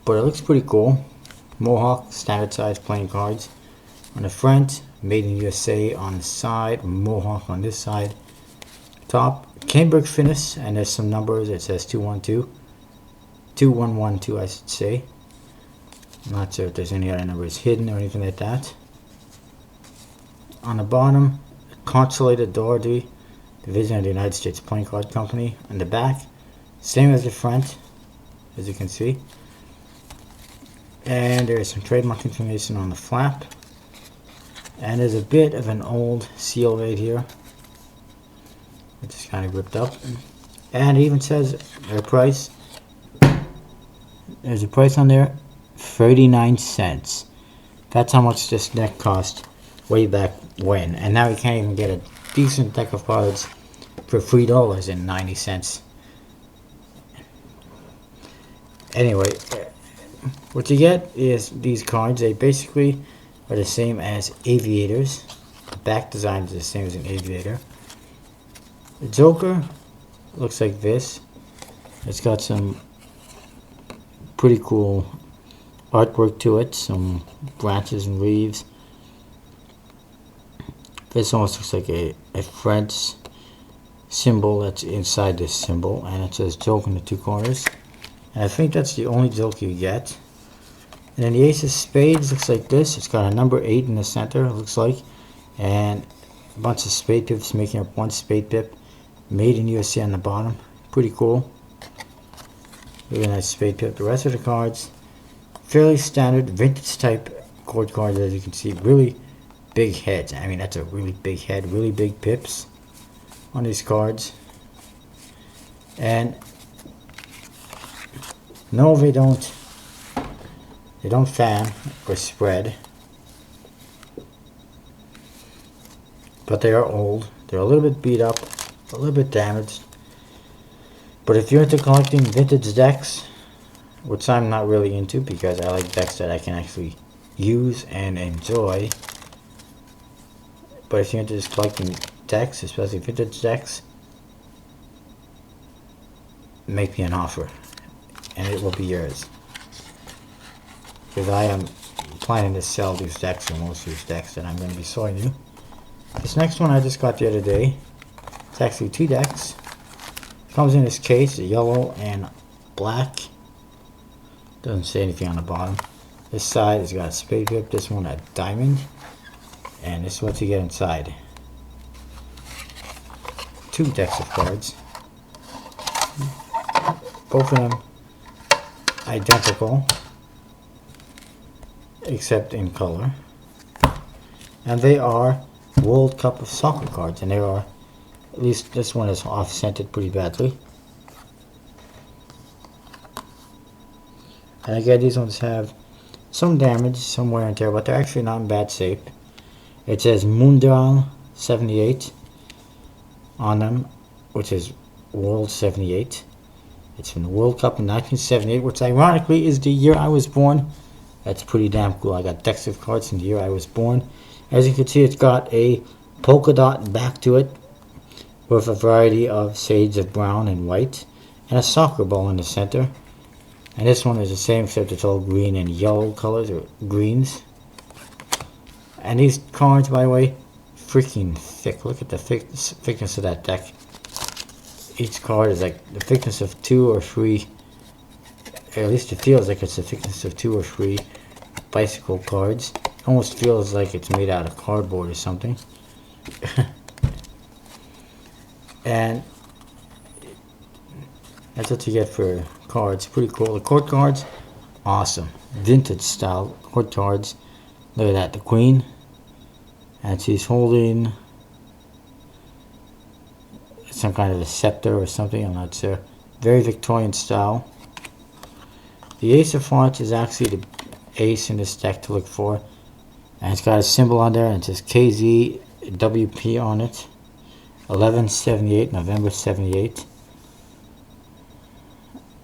but it looks pretty cool. Mohawk standard size playing cards on the front, made in USA on the side, Mohawk on this side. Top, cambric finish, and there's some numbers. It says 212, 2112 I should say. I'm not sure if there's any other numbers hidden or anything like that. On the bottom, Consolidated Doherty, division of the United States Playing Card Company. On the back, same as the front, as you can see. And there's some trademark information on the flap. And there's a bit of an old seal right here, which is kind of ripped up. And it even says their price. There's a price on there, 39 cents. That's how much this deck cost way back when. And now you can't even get a decent deck of cards for $3.90. Anyway, what you get is these cards. They basically are the same as aviators. The back design is the same as an aviator. The Joker looks like this. It's got some pretty cool artwork to it, some branches and leaves. This almost looks like a French symbol that's inside this symbol, and it says Joke in the two corners. And I think that's the only Joke you get. And then the Ace of Spades looks like this. It's got a number 8 in the center, it looks like, and a bunch of spade pips making up one spade pip, made in USA on the bottom. Pretty cool. Really nice spade pip. The rest of the cards, fairly standard vintage type chord cards, as you can see. Really big heads. I mean, that's a really big head. Really big pips on these cards. And no, they don't fan or spread, but they are old. They're a little bit beat up, a little bit damaged. But if you're into collecting vintage decks, which I'm not really into because I like decks that I can actually use and enjoy, but if you're into just collecting decks, especially vintage decks, make me an offer and it will be yours. Because I am planning to sell these decks, or most of these decks that I'm going to be showing you. This next one I just got the other day. It's actually 2 decks. It comes in this case, yellow and black. Doesn't say anything on the bottom. This side has got a spade pip, this one a diamond. And this is what you get inside. 2 decks of cards. Both of them identical, except in color, and they are World Cup of soccer cards, and they are, at least this one is off-centered pretty badly. And again, these ones have some damage, some wear and tear, but they're actually not in bad shape. It says Mundial 78 on them, which is World 78. It's from the World Cup in 1978, which ironically is the year I was born. That's pretty damn cool. I got decks of cards from the year I was born. As you can see, it's got a polka dot back to it with a variety of shades of brown and white, and a soccer ball in the center. And this one is the same, except it's all green and yellow colors, or greens. And these cards, by the way, freaking thick. Look at the thickness of that deck. Each card is like the thickness of 2 or 3, or at least it feels like it's the thickness of 2 or 3 bicycle cards. It almost feels like it's made out of cardboard or something. And that's what you get for cards. Pretty cool. The court cards, awesome. Vintage style court cards. Look at that, the Queen. And she's holding some kind of a scepter or something, I'm not sure. Very Victorian style. The Ace of Hearts is actually the ace in this deck to look for. And it's got a symbol on there, and it says KZWP on it. 11/78, November 78.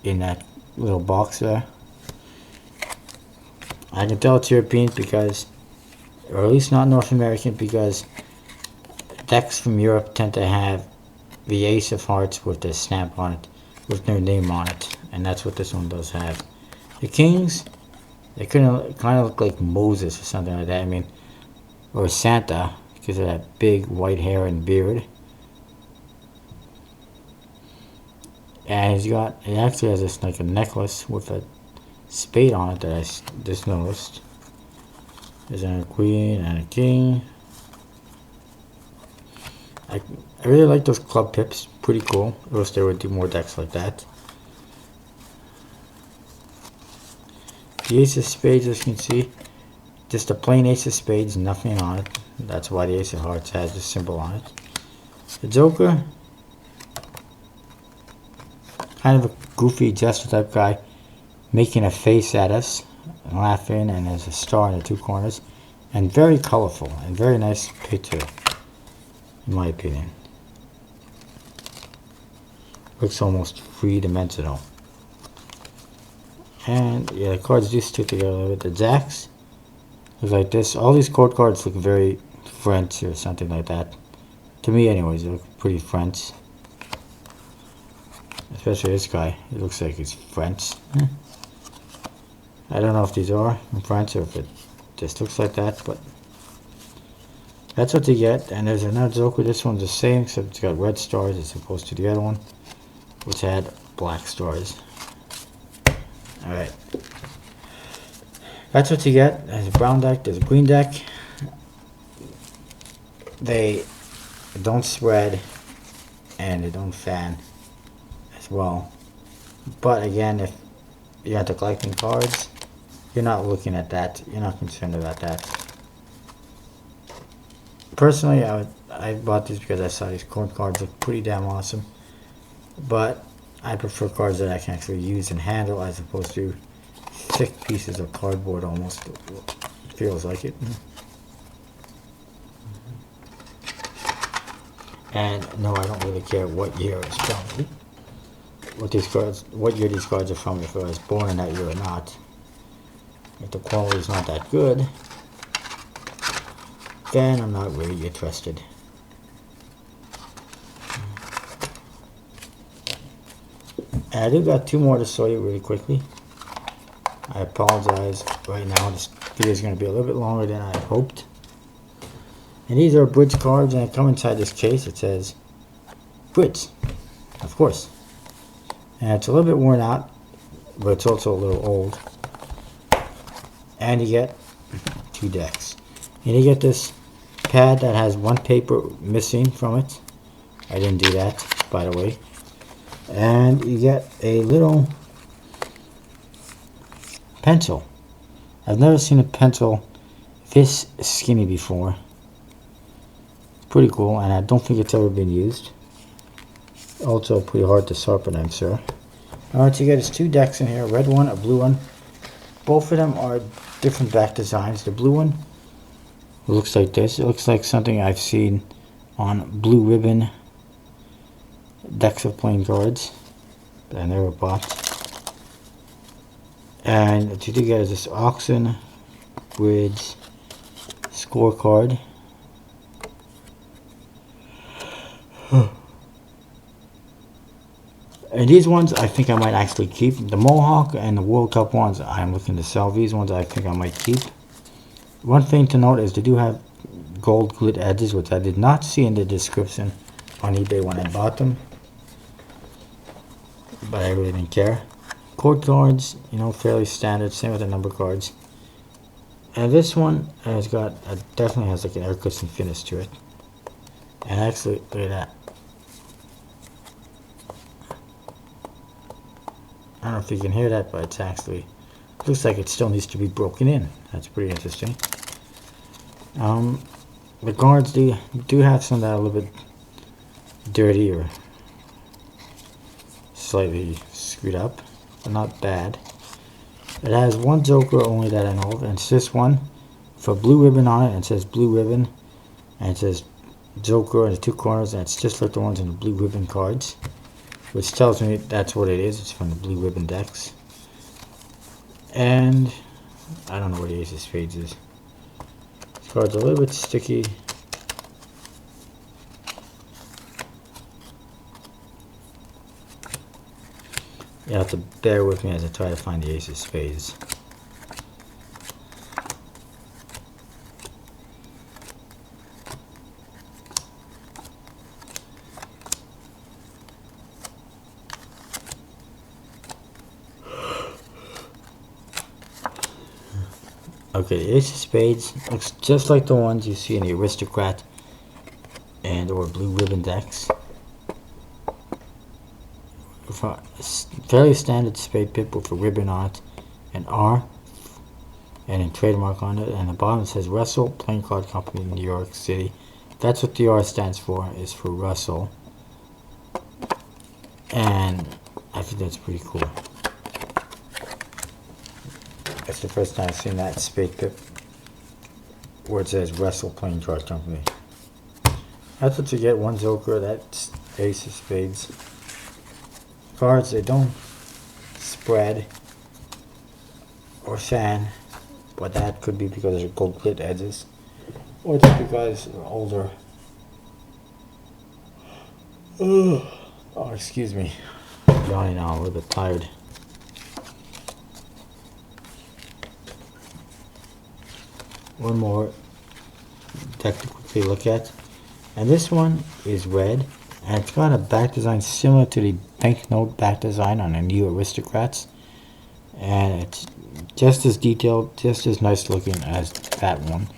In that little box there. I can tell it's European because, or at least not North American, because decks from Europe tend to have the Ace of Hearts with the stamp on it, with their name on it, and that's what this one does have. The kings, they kind of look like Moses or something like that. I mean, or Santa, because of that big white hair and beard. And he actually has this like a necklace with a spade on it that I just noticed. There's a queen and a king. I really like those club pips. Pretty cool. I wish they would do more decks like that. The ace of spades, as you can see, just a plain ace of spades, nothing on it. That's why the ace of hearts has the symbol on it. The joker, kind of a goofy jester type guy, making a face at us, laughing, and there's a star in the two corners, and very colorful and very nice picture, in my opinion. Looks almost three-dimensional. And yeah, the cards do stick together a little bit. The jacks look like this. All these court cards look very French or something like that. To me anyways, they look pretty French. Especially this guy. It looks like he's French. I don't know if these are in French or if it just looks like that, but that's what you get. And there's another joker. This one's the same, except it's got red stars as opposed to the other one, which had black stars. Alright. That's what you get. There's a brown deck, there's a green deck. They don't spread and they don't fan as well. But again, if you're into collecting cards, you're not looking at that. You're not concerned about that. Personally, I bought these because I saw these court cards look pretty damn awesome. But I prefer cards that I can actually use and handle as opposed to thick pieces of cardboard almost. It feels like it. And no, I don't really care what year it's from. What year these cards are from, if I was born in that year or not. If the quality is not that good, then I'm not really interested. And I do got two more to show you really quickly. I apologize right now. This video is going to be a little bit longer than I hoped. And these are bridge cards, and they come inside this case. It says bridge, of course. And it's a little bit worn out, but it's also a little old. And you get two decks. And you get this pad that has one paper missing from it. I didn't do that, by the way. And you get a little pencil. I've never seen a pencil this skinny before. It's pretty cool, and I don't think it's ever been used. Also pretty hard to sharpen, I'm sure. Alright, so you get two decks in here, a red one, a blue one. Both of them are different back designs. The blue one looks like this. It looks like something I've seen on Blue Ribbon decks of playing cards that I never bought. And what you do get is this auction bridge scorecard. And these ones I think I might actually keep. The Mohawk and the World Cup ones I'm looking to sell. These ones I think I might keep. One thing to note is they do have gold glit edges, which I did not see in the description on eBay when I bought them. But I really didn't care. Court cards, you know, fairly standard. Same with the number cards. And this one has got, definitely has like an air cushion finish to it. And actually, look at that. I don't know if you can hear that, but it's actually, looks like it still needs to be broken in. That's pretty interesting. The guards do have some that are a little bit dirty or slightly screwed up, but not bad. It has one joker only that I know of, and it's this one for blue ribbon on it, and it says blue ribbon, and it says joker in the two corners, and it's just like the ones in the blue ribbon cards, which tells me that's what it is. It's from the blue ribbon decks. And I don't know where the ace of spades is. This card's a little bit sticky. You have to bear with me as I try to find the ace of spades. Okay, the ace of spades looks just like the ones you see in the Aristocrat and or blue ribbon decks. Fairly standard spade pip with a ribbon on it, an R, and a trademark on it, and the bottom says Russell Playing Card Company, New York City. That's what the R stands for, is for Russell. And I think that's pretty cool. That's the first time I've seen that spade pip where it says Russell Playing Card Company. That's what you get, one joker, that's ace of spades. Cards, they don't spread or fan, but that could be because they're gold glit edges, or just because they're older. Oh, excuse me. I'm yawning now, I'm a little bit tired. One more deck to quickly look at, and this one is red, and it's got a back design similar to the banknote back design on the new Aristocrats, and it's just as detailed, just as nice looking as that one.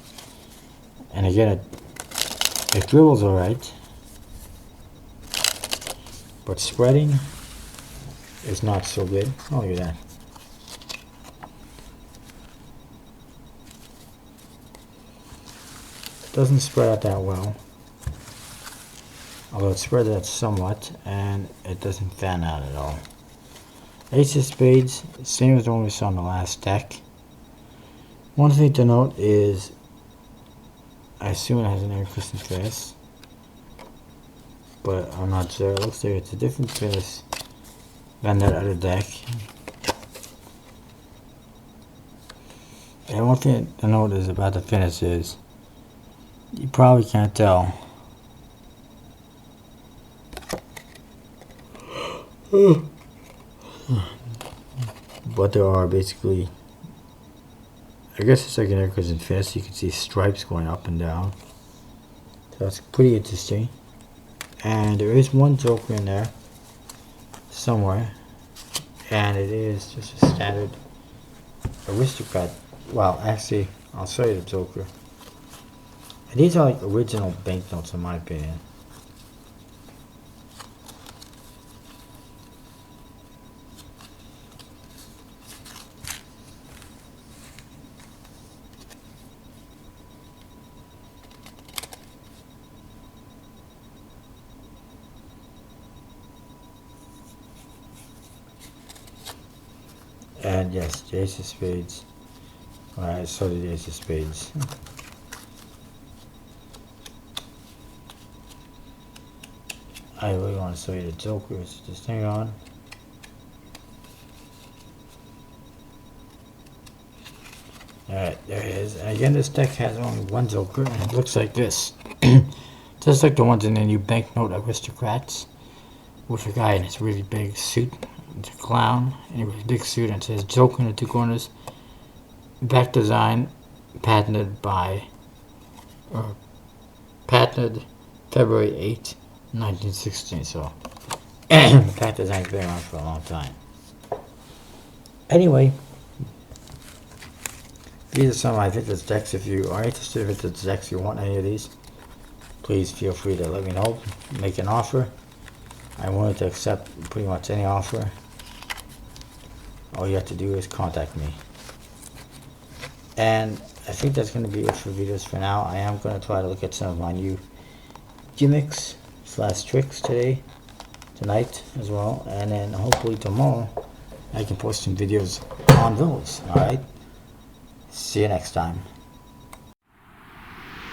And again, it dribbles alright, but spreading is not so good. Oh, look at that. Doesn't spread out that well, although it spreads out somewhat, and it doesn't fan out at all. Ace of spades, same as the one we saw on the last deck. One thing to note is, I assume it has an air crystal face, but I'm not sure. It looks like it's a different finish than that other deck. And one thing to note is about the finish is, you probably can't tell. But there are basically, I guess it's like an air crescent fist. You can see stripes going up and down. So that's pretty interesting. And there is one joker in there somewhere. And it is just a standard Aristocrat. Well, actually, I'll show you the joker. And these are like original banknotes in my opinion. And yes, the ace of spades. Alright, so the ace of spades. I really want to show you the jokers. Just hang on. Alright, there it is. And again, this deck has only one joker, and it looks like this. Just like the ones in the new banknote Aristocrats, with a guy in his really big suit. It's a clown in a really big suit, and it says Joker in the two corners. Back design patented February 8th, 1916. So back design's been around for a long time. Anyway, these are some of my vintage decks. If you are interested in vintage decks, you want any of these, please feel free to let me know. Make an offer. I'm willing to accept pretty much any offer. All you have to do is contact me. And I think that's going to be it for videos for now. I am going to try to look at some of my new gimmicks / tricks tonight as well. And then hopefully tomorrow I can post some videos on those. Alright? See you next time.